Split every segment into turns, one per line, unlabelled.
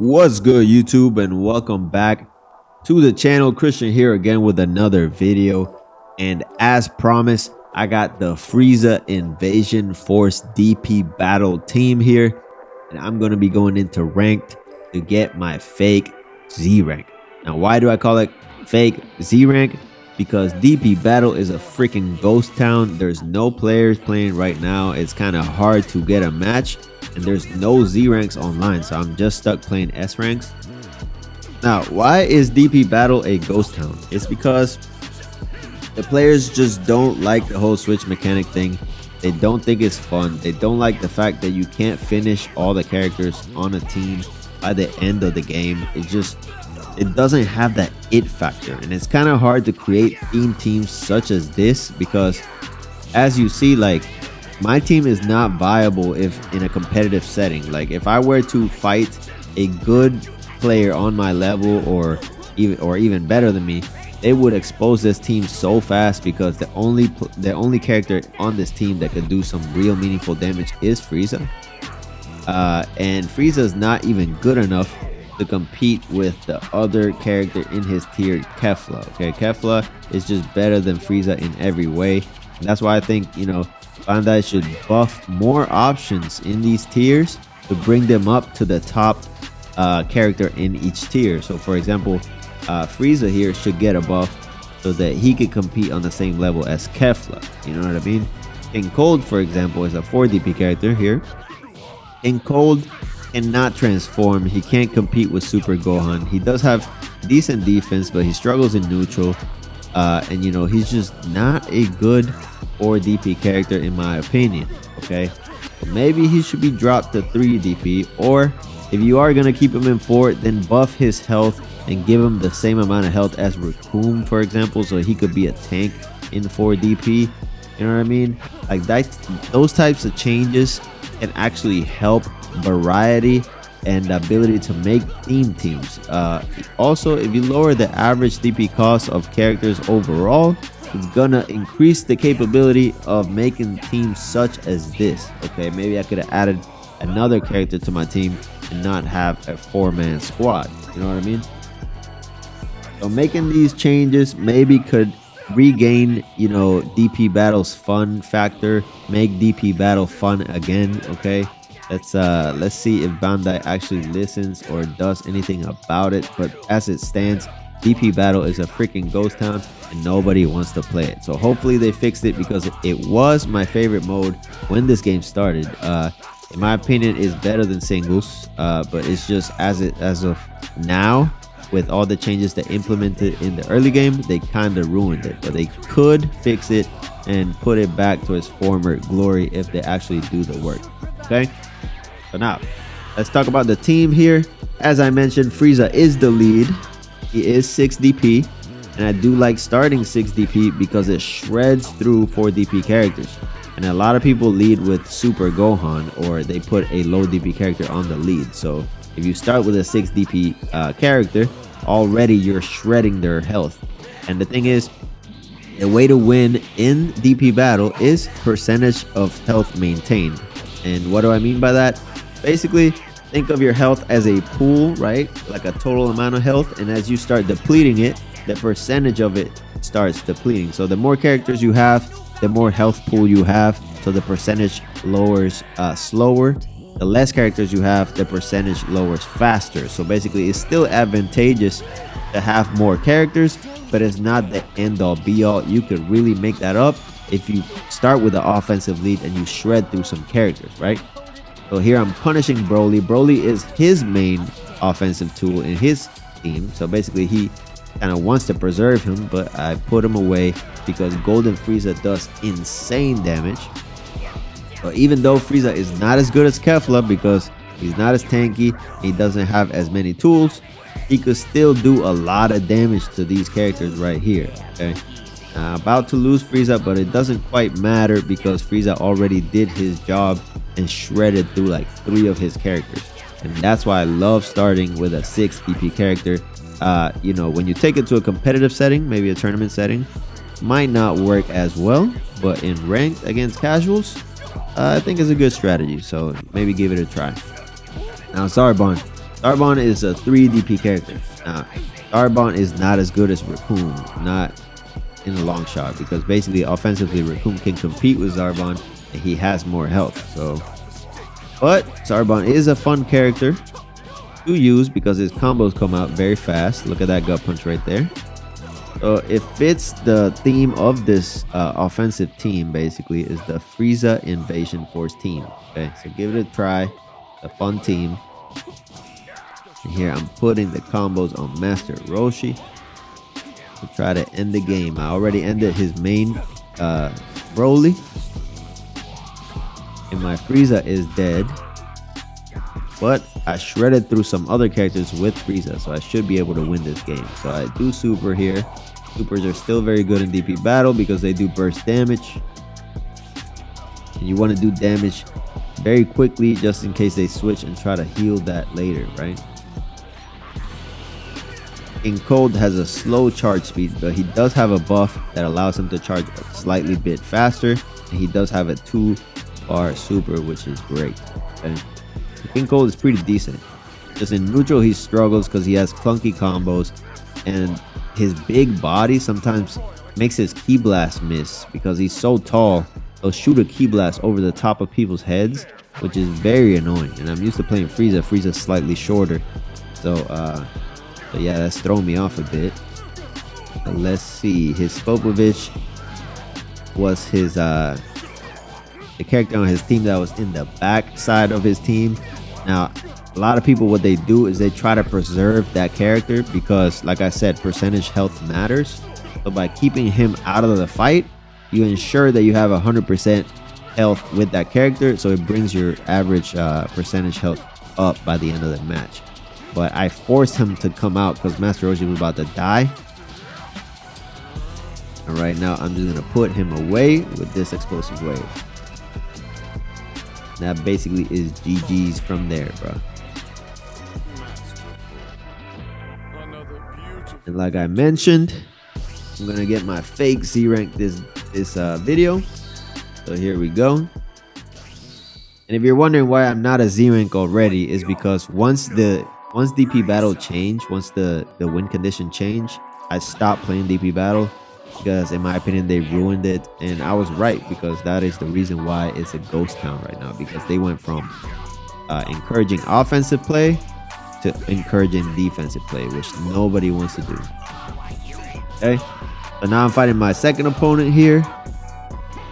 What's good, YouTube, and welcome back to the channel. Christian here again with another video, and as promised, I got the Frieza Invasion Force DP Battle team here, and I'm going to be going into ranked to get my fake Z rank. Now, why do I call it fake Z rank? Because DP Battle is a freaking ghost town. There's no players playing right now. It's kind of hard to get a match, and there's no Z ranks online, so I'm just stuck playing S ranks. Now, why is DP Battle a ghost town? It's because the players just don't like the whole switch mechanic thing. They don't think it's fun. They don't like the fact that you can't finish all the characters on a team by the end of the game. It doesn't have that it factor, and it's kind of hard to create theme teams such as this because, as you see, like, my team is not viable if in a competitive setting. Like, if I were to fight a good player on my level or even better than me, they would expose this team so fast because the only character on this team that could do some real meaningful damage is Frieza. And Frieza is not even good enough to compete with the other character in his tier, Kefla. Okay, Kefla is just better than Frieza in every way. And that's why I think, you know, Bandai should buff more options in these tiers to bring them up to the top character in each tier. So for example, Frieza here should get a buff so that he could compete on the same level as Kefla. You know what I mean? King Cold, for example, is a 4 DP character here. King Cold cannot transform. He can't compete with Super Gohan. He does have decent defense, but he struggles in neutral. And you know, he's just not a good 4 DP character in my opinion. Okay, so maybe he should be dropped to 3 DP, or if you are gonna keep him in 4, then buff his health and give him the same amount of health as Raccoon, for example, so he could be a tank in 4 DP. You know what I mean? Like that, those types of changes can actually help variety and the ability to make theme teams. Also, if you lower the average DP cost of characters overall, it's gonna increase the capability of making teams such as this. Okay, maybe I could have added another character to my team and not have a 4-man squad. You know what I mean? So making these changes maybe could regain, you know, DP Battle's fun factor, make DP Battle fun again. Okay, let's see if Bandai actually listens or does anything about it. But as it stands, DP Battle is a freaking ghost town and nobody wants to play it. So hopefully they fixed it, because it was my favorite mode when this game started. In my opinion, it's better than singles, but it's just as of now, with all the changes they implemented in the early game, they kind of ruined it. But they could fix it and put it back to its former glory if they actually do the work. Okay, so now let's talk about the team here. As I mentioned, Frieza is the lead. He is 6 DP, and I do like starting 6 DP because it shreds through 4 DP characters. And a lot of people lead with Super Gohan, or they put a low DP character on the lead. So if you start with a 6 DP character, already you're shredding their health. And the thing is, the way to win in DP Battle is percentage of health maintained. And what do I mean by that? Basically, think of your health as a pool, right? Like a total amount of health. And as you start depleting it, the percentage of it starts depleting. So the more characters you have, the more health pool you have. So the percentage lowers slower. The less characters you have, the percentage lowers faster. So basically, it's still advantageous to have more characters, but it's not the end all be all. You could really make that up if you start with the offensive lead and you shred through some characters, right? So here I'm punishing Broly. Broly is his main offensive tool in his team. So basically, he kind of wants to preserve him, but I put him away because Golden Frieza does insane damage. But even though Frieza is not as good as Kefla because he's not as tanky, he doesn't have as many tools, he could still do a lot of damage to these characters right here. Okay, about to lose Frieza, but it doesn't quite matter because Frieza already did his job and shredded through like 3 of his characters. And that's why I love starting with a 6 DP character. You know, when you take it to a competitive setting, maybe a tournament setting, might not work as well, but in ranked against casuals, I think it's a good strategy. So maybe give it a try. Now, sorry, Bond, Zarbon is a 3 DP character. Now, Zarbon is not as good as Raccoon, not in the long shot, because basically offensively Raccoon can compete with Zarbon and he has more health. So, but Zarbon is a fun character to use because his combos come out very fast. Look at that gut punch right there. So it fits the theme of this offensive team. Basically is the Frieza Invasion Force team. Okay, so give it a try. A fun team. And here I'm putting the combos on Master Roshi to try to end the game. I already ended his main Broly, and my Frieza is dead. But I shredded through some other characters with Frieza, so I should be able to win this game. So I do super here. Supers are still very good in DP Battle because they do burst damage. And you want to do damage very quickly just in case they switch and try to heal that later, right? In Cold has a slow charge speed, but he does have a buff that allows him to charge a slightly bit faster. And he does have a 2-bar super, which is great. Okay? King Cold is pretty decent. Just in neutral he struggles because he has clunky combos, and his big body sometimes makes his ki blast miss because he's so tall. He'll shoot a ki blast over the top of people's heads, which is very annoying. And I'm used to playing Frieza. Frieza's slightly shorter, so yeah, that's throwing me off a bit. But let's see, his Spopovich was his the character on his team that was in the back side of his team. Now, a lot of people, what they do is they try to preserve that character because, like I said, percentage health matters. So by keeping him out of the fight, you ensure that you have 100% health with that character, so it brings your average percentage health up by the end of the match. But I forced him to come out because Master Roshi was about to die. And right now, I'm just going to put him away with this explosive wave. That basically is GG's from there, bro. And like I mentioned, I'm gonna get my fake Z rank this video. So here we go. And if you're wondering why I'm not a Z rank already, is because once DP Battle changed, once the win condition changed, I stopped playing DP Battle. Because in my opinion they ruined it, and I was right, because that is the reason why it's a ghost town right now, because they went from encouraging offensive play to encouraging defensive play, which nobody wants to do. Okay, so now I'm fighting my second opponent here,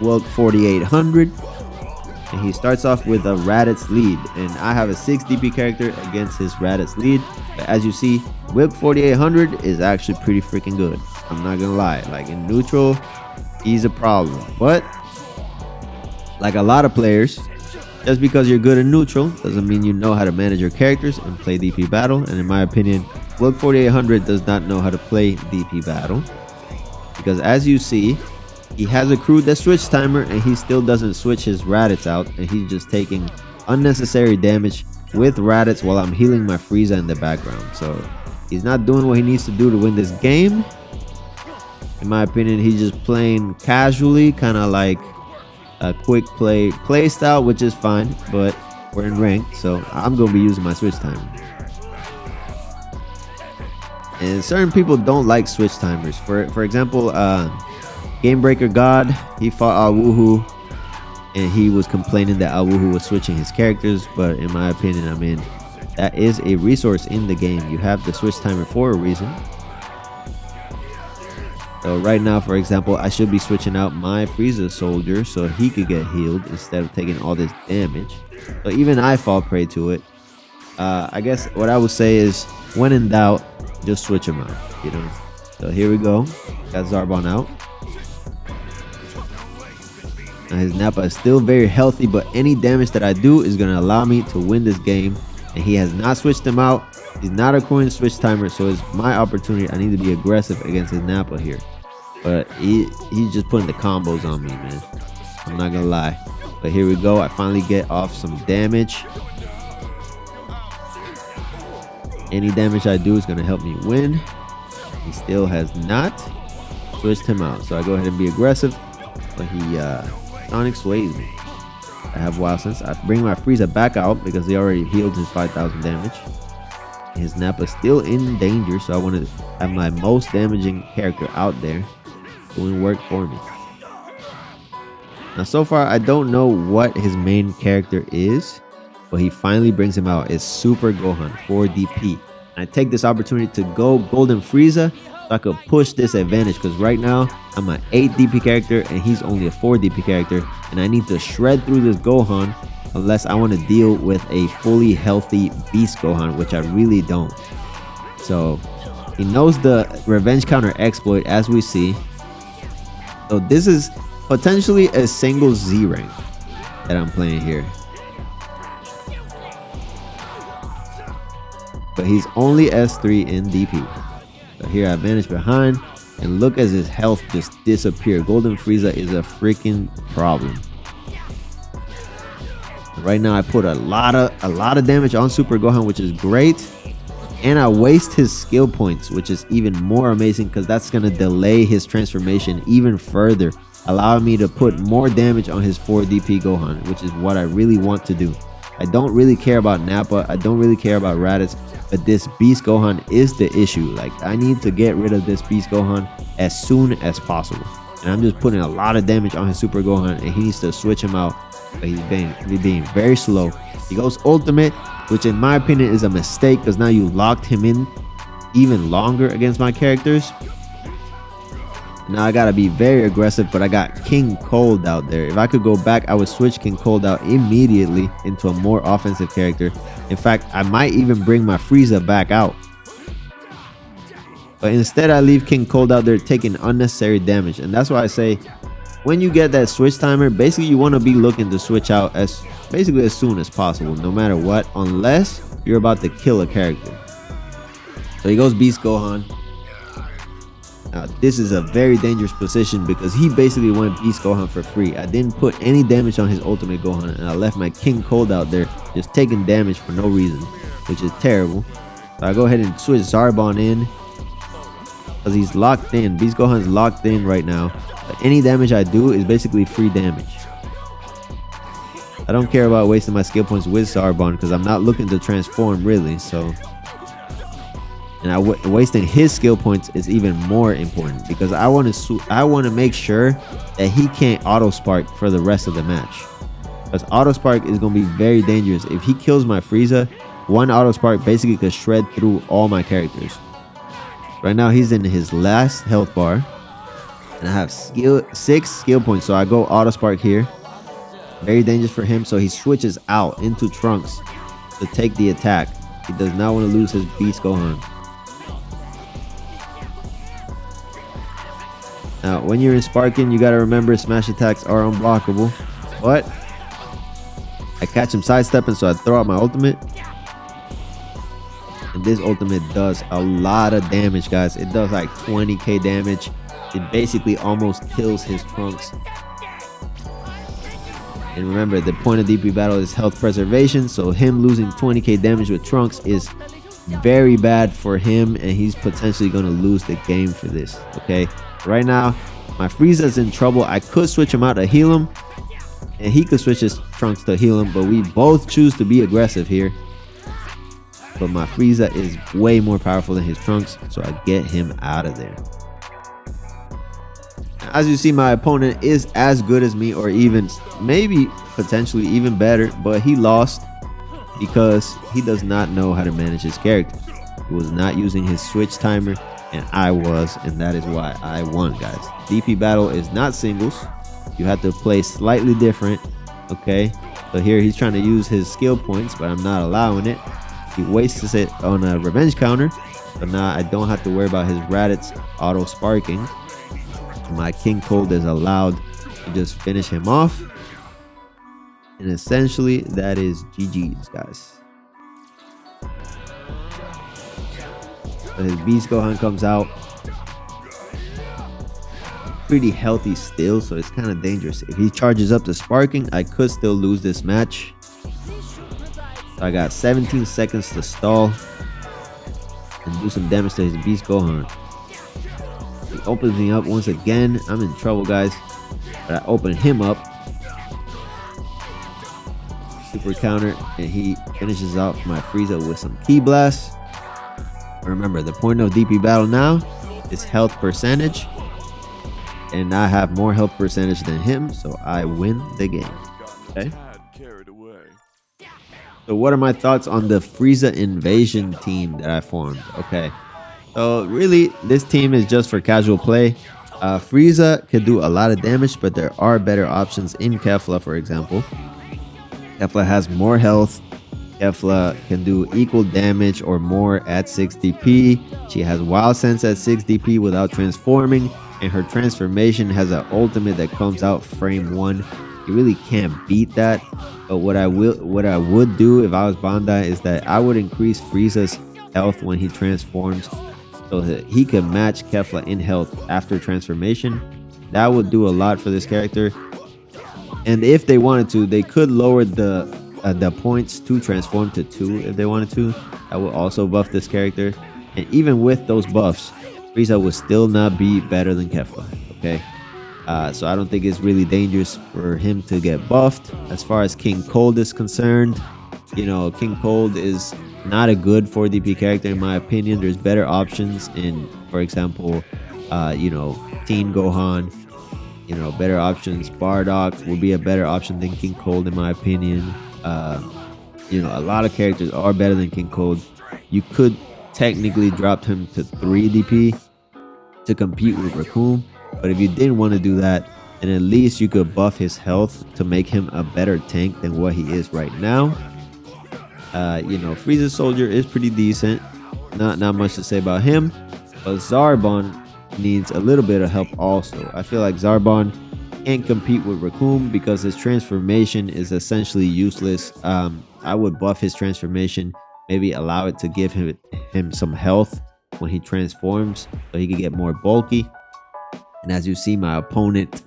Wilk 4800, and he starts off with a Raditz lead, and I have a 6 DP character against his Raditz lead. But as you see, Wilk 4800 is actually pretty freaking good. I'm not gonna lie, like in neutral, he's a problem. But like a lot of players, just because you're good in neutral doesn't mean you know how to manage your characters and play DP Battle. And in my opinion, Wilk 4800 does not know how to play DP Battle, because as you see, he has a crew that switch timer and he still doesn't switch his Raditz out, and he's just taking unnecessary damage with Raditz while I'm healing my Frieza in the background. So he's not doing what he needs to do to win this game. In my opinion, he's just playing casually, kind of like a quick play style, which is fine, but we're in ranked, so I'm going to be using my switch timer. And certain people don't like switch timers. For example, Game Breaker God, he fought Awuhu, and he was complaining that Awuhu was switching his characters, but in my opinion, I mean, that is a resource in the game. You have the switch timer for a reason. So right now, for example, I should be switching out my Frieza soldier so he could get healed instead of taking all this damage. So even I fall prey to it. I guess what I would say is, when in doubt, just switch him out, you know. So here we go. Got Zarbon out. Now his Nappa is still very healthy, but any damage that I do is going to allow me to win this game. And he has not switched him out. He's not accruing switch timer, so it's my opportunity. I need to be aggressive against his Nappa here. But he's just putting the combos on me, man. I'm not gonna lie. But here we go. I finally get off some damage. Any damage I do is gonna help me win. He still has not switched him out, so I go ahead and be aggressive. But he Sonic sways me. I have Wild Sense. I bring my Frieza back out because he already healed his 5,000 damage. His Nappa still in danger, so I want to have my most damaging character out there doing work for me. Now, so far, I don't know what his main character is, but he finally brings him out. It's Super Gohan 4 DP. And I take this opportunity to go Golden Frieza so I could push this advantage, because right now I'm an 8 DP character and he's only a 4 DP character, and I need to shred through this Gohan unless I want to deal with a fully healthy Beast Gohan, which I really don't. So he knows the revenge counter exploit, as we see. So this is potentially a single Z rank that I'm playing here. But he's only S3 in DP. So here I manage behind, and look as his health just disappeared. Golden Frieza is a freaking problem. Right now I put a lot of damage on Super Gohan, which is great, and I waste his skill points, which is even more amazing because that's going to delay his transformation even further, allowing me to put more damage on his 4 DP Gohan, which is what I really want to do. I don't really care about Nappa, I don't really care about Raditz, but this Beast Gohan is the issue. Like, I need to get rid of this Beast Gohan as soon as possible, and I'm just putting a lot of damage on his Super Gohan, and he needs to switch him out. But he's being very slow. He goes ultimate, which in my opinion is a mistake, because now you locked him in even longer against my characters. Now I gotta be very aggressive, but I got King Cold out there. If I could go back, I would switch King Cold out immediately into a more offensive character. In fact, I might even bring my Frieza back out. But instead I leave King Cold out there taking unnecessary damage, and that's why I say, when you get that switch timer, basically you want to be looking to switch out as soon as possible, no matter what, unless you're about to kill a character. So he goes Beast Gohan. Now this is a very dangerous position because he basically went Beast Gohan for free. I didn't put any damage on his ultimate Gohan, and I left my King Cold out there just taking damage for no reason, which is terrible. So I go ahead and switch Zarbon in because he's locked in. Beast Gohan's locked in right now. Any damage I do is basically free damage. I don't care about wasting my skill points with Zarbon because I'm not looking to transform really. So, and wasting his skill points is even more important because I want to make sure that he can't auto spark for the rest of the match. Because auto spark is going to be very dangerous. If he kills my Frieza, one auto spark basically could shred through all my characters. Right now he's in his last health bar. And I have 6 skill points, so I go auto spark here. Very dangerous for him, so he switches out into Trunks to take the attack. He does not want to lose his Beast Gohan. Now, when you're in sparking, you got to remember smash attacks are unblockable. But I catch him sidestepping, so I throw out my ultimate. And this ultimate does a lot of damage, guys. It does like 20k damage. It basically almost kills his Trunks. And remember, the point of DP Battel is health preservation, so him losing 20k damage with Trunks is very bad for him, and he's potentially going to lose the game for this. Okay, right now my Frieza's in trouble. I could switch him out to heal him, and he could switch his Trunks to heal him, but we both choose to be aggressive here. But my Frieza is way more powerful than his Trunks, so I get him out of there. As you see, my opponent is as good as me, or even maybe potentially even better, but he lost because he does not know how to manage his character. He was not using his switch timer, and I was, and that is why I won, guys. DP Battel is not singles. You have to play slightly different. Okay, so here he's trying to use his skill points, but I'm not allowing it. He wastes it on a revenge counter, so now I don't have to worry about his Raditz auto sparking. My King Cold is allowed to just finish him off, and essentially that is GG's, guys. So his Beast Gohan comes out pretty healthy still, so it's kind of dangerous. If he charges up to sparking, I could still lose this match. So I got 17 seconds to stall and do some damage to his Beast Gohan. He opens me up once again. I'm in trouble, guys. But I open him up. Super counter, and he finishes off my Frieza with some Ki Blast. Remember, the point of DP Battle now is health percentage, and I have more health percentage than him, so I win the game. Okay. So what are my thoughts on the Frieza invasion team that I formed? Okay. So really, this team is just for casual play. Frieza could do a lot of damage, but there are better options in Kefla, for example. Kefla has more health. Kefla can do equal damage or more at 6 DP. She has Wild Sense at 6 DP without transforming, and her transformation has an ultimate that comes out frame 1. You really can't beat that. But what I would do if I was Bandai is that I would increase Frieza's health when he transforms, so that he can match Kefla in health after transformation. That would do a lot for this character. And if they wanted to, they could lower the points to transform to 2 if they wanted to. That would also buff this character. And even with those buffs, Frieza would still not be better than Kefla. Okay. So I don't think it's really dangerous for him to get buffed. As far as King Cold is concerned, you know, King Cold is not a good 4 DP character in my opinion. There's better options in, for example, you know, Teen Gohan. You know, better options. Bardock will be a better option than King Cold in my opinion. You know, a lot of characters are better than King Cold. You could technically drop him to 3 DP to compete with Raccoon. But if you didn't want to do that, then at least you could buff his health to make him a better tank than what he is right now. You know, Frieza Soldier is pretty decent. Not much to say about him. But Zarbon needs a little bit of help also. I feel like Zarbon can't compete with Raccoon because his transformation is essentially useless. I would buff his transformation, maybe allow it to give him some health when he transforms so he can get more bulky. And as you see, my opponent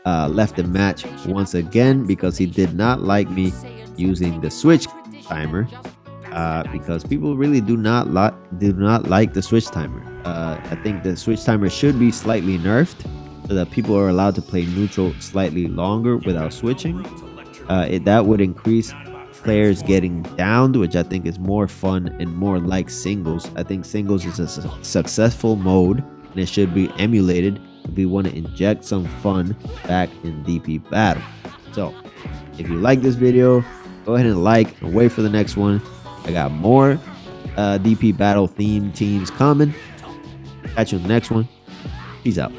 left the match once again because he did not like me using the switch timer, because people really do not like the switch timer. I think the switch timer should be slightly nerfed so that people are allowed to play neutral slightly longer without switching. That would increase players getting downed, which I think is more fun and more like singles. I think singles is a successful mode and it should be emulated if we want to inject some fun back in DP Battle. So if you like this video, go ahead and like and wait for the next one. I got more DP Battle themed teams coming. Catch you in the next one. Peace out.